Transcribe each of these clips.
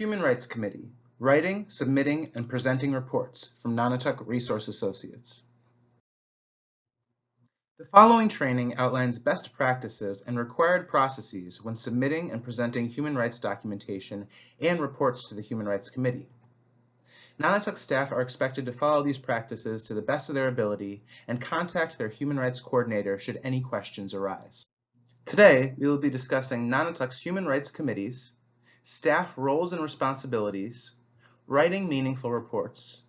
Human Rights Committee, Writing, Submitting, and Presenting Reports from Nonotuck Resource Associates. The following training outlines best practices and required processes when submitting and presenting human rights documentation and reports to the Human Rights Committee. Nonotuck staff are expected to follow these practices to the best of their ability and contact their Human Rights Coordinator should any questions arise. Today, we will be discussing Nonotuck's Human Rights Committees, staff roles and responsibilities, writing meaningful reports,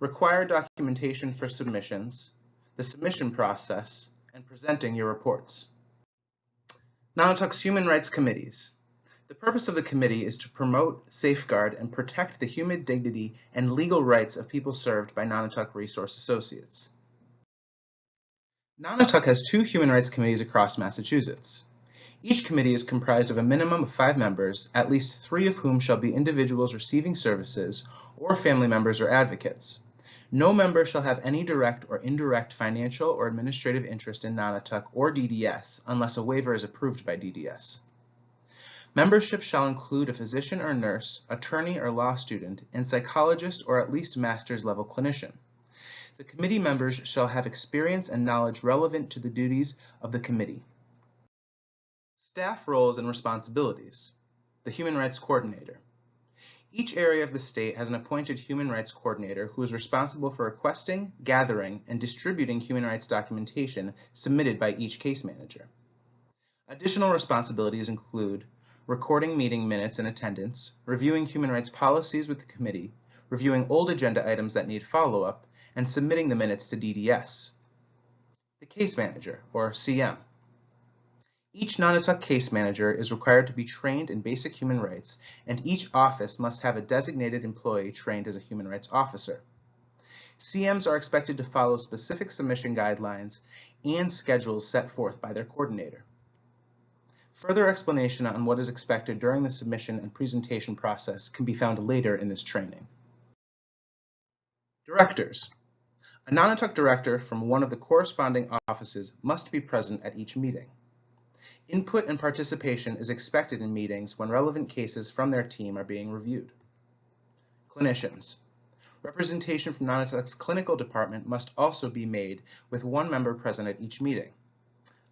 required documentation for submissions, the submission process, and presenting your reports. Nonotuck's Human Rights Committees. The purpose of the committee is to promote, safeguard, and protect the human dignity and legal rights of people served by Nonotuck Resource Associates. Nonotuck has 2 human rights committees across Massachusetts. Each committee is comprised of a minimum of 5 members, at least 3 of whom shall be individuals receiving services or family members or advocates. No member shall have any direct or indirect financial or administrative interest in Nonotuck or DDS unless a waiver is approved by DDS. Membership shall include a physician or nurse, attorney or law student, and psychologist or at least master's level clinician. The committee members shall have experience and knowledge relevant to the duties of the committee. Staff roles and responsibilities. The Human Rights Coordinator. Each area of the state has an appointed Human Rights Coordinator who is responsible for requesting, gathering, and distributing human rights documentation submitted by each case manager. Additional responsibilities include recording meeting minutes and attendance, reviewing human rights policies with the committee, reviewing old agenda items that need follow-up, and submitting the minutes to DDS. The Case Manager, or CM. Each Nonotuck case manager is required to be trained in basic human rights, and each office must have a designated employee trained as a human rights officer. CMs are expected to follow specific submission guidelines and schedules set forth by their coordinator. Further explanation on what is expected during the submission and presentation process can be found later in this training. Directors. A Nonotuck director from one of the corresponding offices must be present at each meeting. Input and participation is expected in meetings when relevant cases from their team are being reviewed. Clinicians. Representation from Nonotuck's clinical department must also be made with 1 member present at each meeting.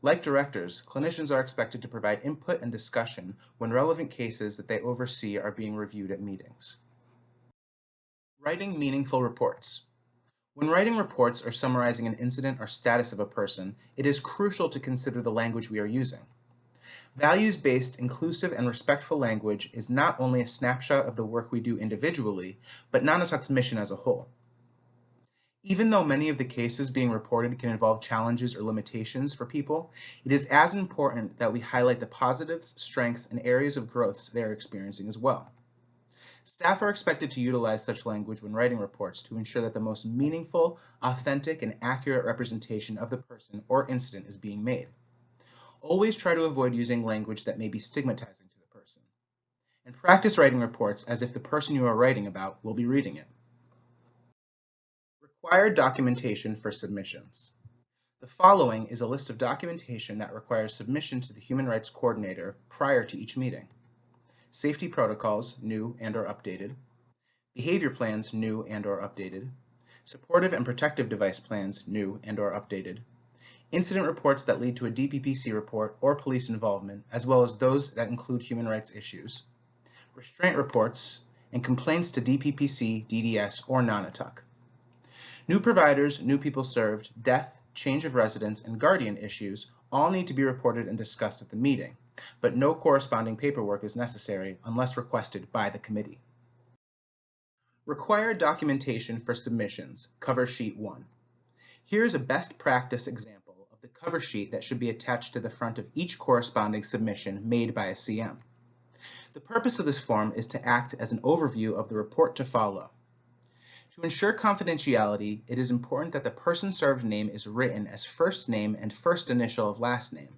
Like directors, clinicians are expected to provide input and discussion when relevant cases that they oversee are being reviewed at meetings. Writing meaningful reports. When writing reports or summarizing an incident or status of a person, it is crucial to consider the language we are using. Values-based, inclusive, and respectful language is not only a snapshot of the work we do individually, but Nonotuck's mission as a whole. Even though many of the cases being reported can involve challenges or limitations for people, it is as important that we highlight the positives, strengths, and areas of growth they are experiencing as well. Staff are expected to utilize such language when writing reports to ensure that the most meaningful, authentic, and accurate representation of the person or incident is being made. Always try to avoid using language that may be stigmatizing to the person. And practice writing reports as if the person you are writing about will be reading it. Required documentation for submissions. The following is a list of documentation that requires submission to the Human Rights Coordinator prior to each meeting. Safety protocols, new and/or updated. Behavior plans, new and/or updated. Supportive and protective device plans, new and/or updated. Incident reports that lead to a DPPC report or police involvement, as well as those that include human rights issues. Restraint reports, and complaints to DPPC, DDS, or Nonotuck. New providers, new people served, death, change of residence, and guardian issues all need to be reported and discussed at the meeting, but no corresponding paperwork is necessary unless requested by the committee. Required documentation for submissions, cover sheet 1. Here is a best practice example of the cover sheet that should be attached to the front of each corresponding submission made by a CM. The purpose of this form is to act as an overview of the report to follow. To ensure confidentiality, it is important that the person served name is written as first name and first initial of last name.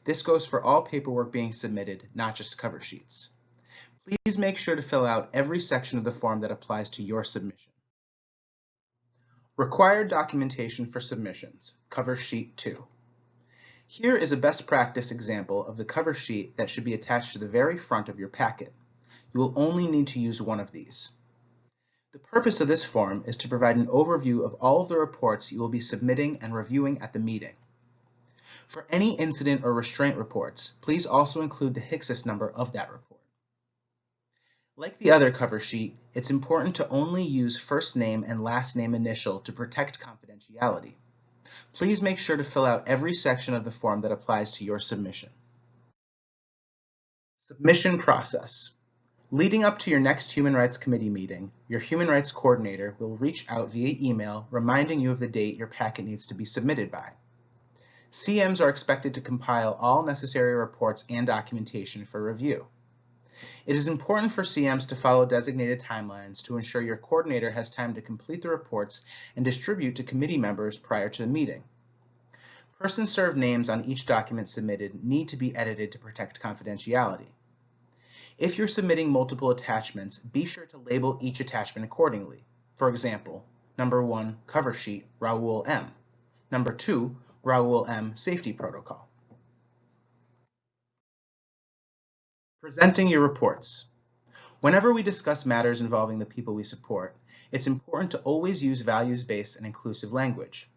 This goes for all paperwork being submitted, not just cover sheets. Please make sure to fill out every section of the form that applies to your submission. Required documentation for submissions, cover sheet 2. Here is a best practice example of the cover sheet that should be attached to the very front of your packet. You will only need to use one of these. The purpose of this form is to provide an overview of all of the reports you will be submitting and reviewing at the meeting. For any incident or restraint reports, please also include the HCSIS number of that report. Like the other cover sheet, it's important to only use first name and last name initial to protect confidentiality. Please make sure to fill out every section of the form that applies to your submission. Submission process. Leading up to your next Human Rights Committee meeting, your Human Rights Coordinator will reach out via email reminding you of the date your packet needs to be submitted by. CMs are expected to compile all necessary reports and documentation for review. It is important for CMs to follow designated timelines to ensure your coordinator has time to complete the reports and distribute to committee members prior to the meeting. Person-served names on each document submitted need to be edited to protect confidentiality. If you're submitting multiple attachments, be sure to label each attachment accordingly. For example, number 1, cover sheet, Raoul M. Number 2, Raoul M. Safety Protocol. Presenting your reports. Whenever we discuss matters involving the people we support, it's important to always use values-based and inclusive language.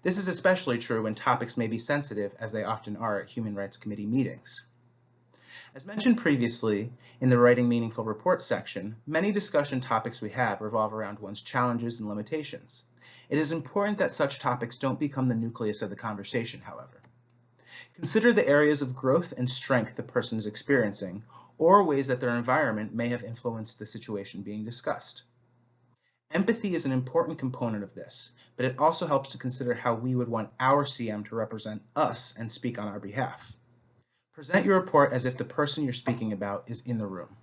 This is especially true when topics may be sensitive, as they often are at Human Rights Committee meetings. As mentioned previously, in the Writing Meaningful Reports section, many discussion topics we have revolve around one's challenges and limitations. It is important that such topics don't become the nucleus of the conversation, however. Consider the areas of growth and strength the person is experiencing, or ways that their environment may have influenced the situation being discussed. Empathy is an important component of this, but it also helps to consider how we would want our CM to represent us and speak on our behalf. Present your report as if the person you're speaking about is in the room.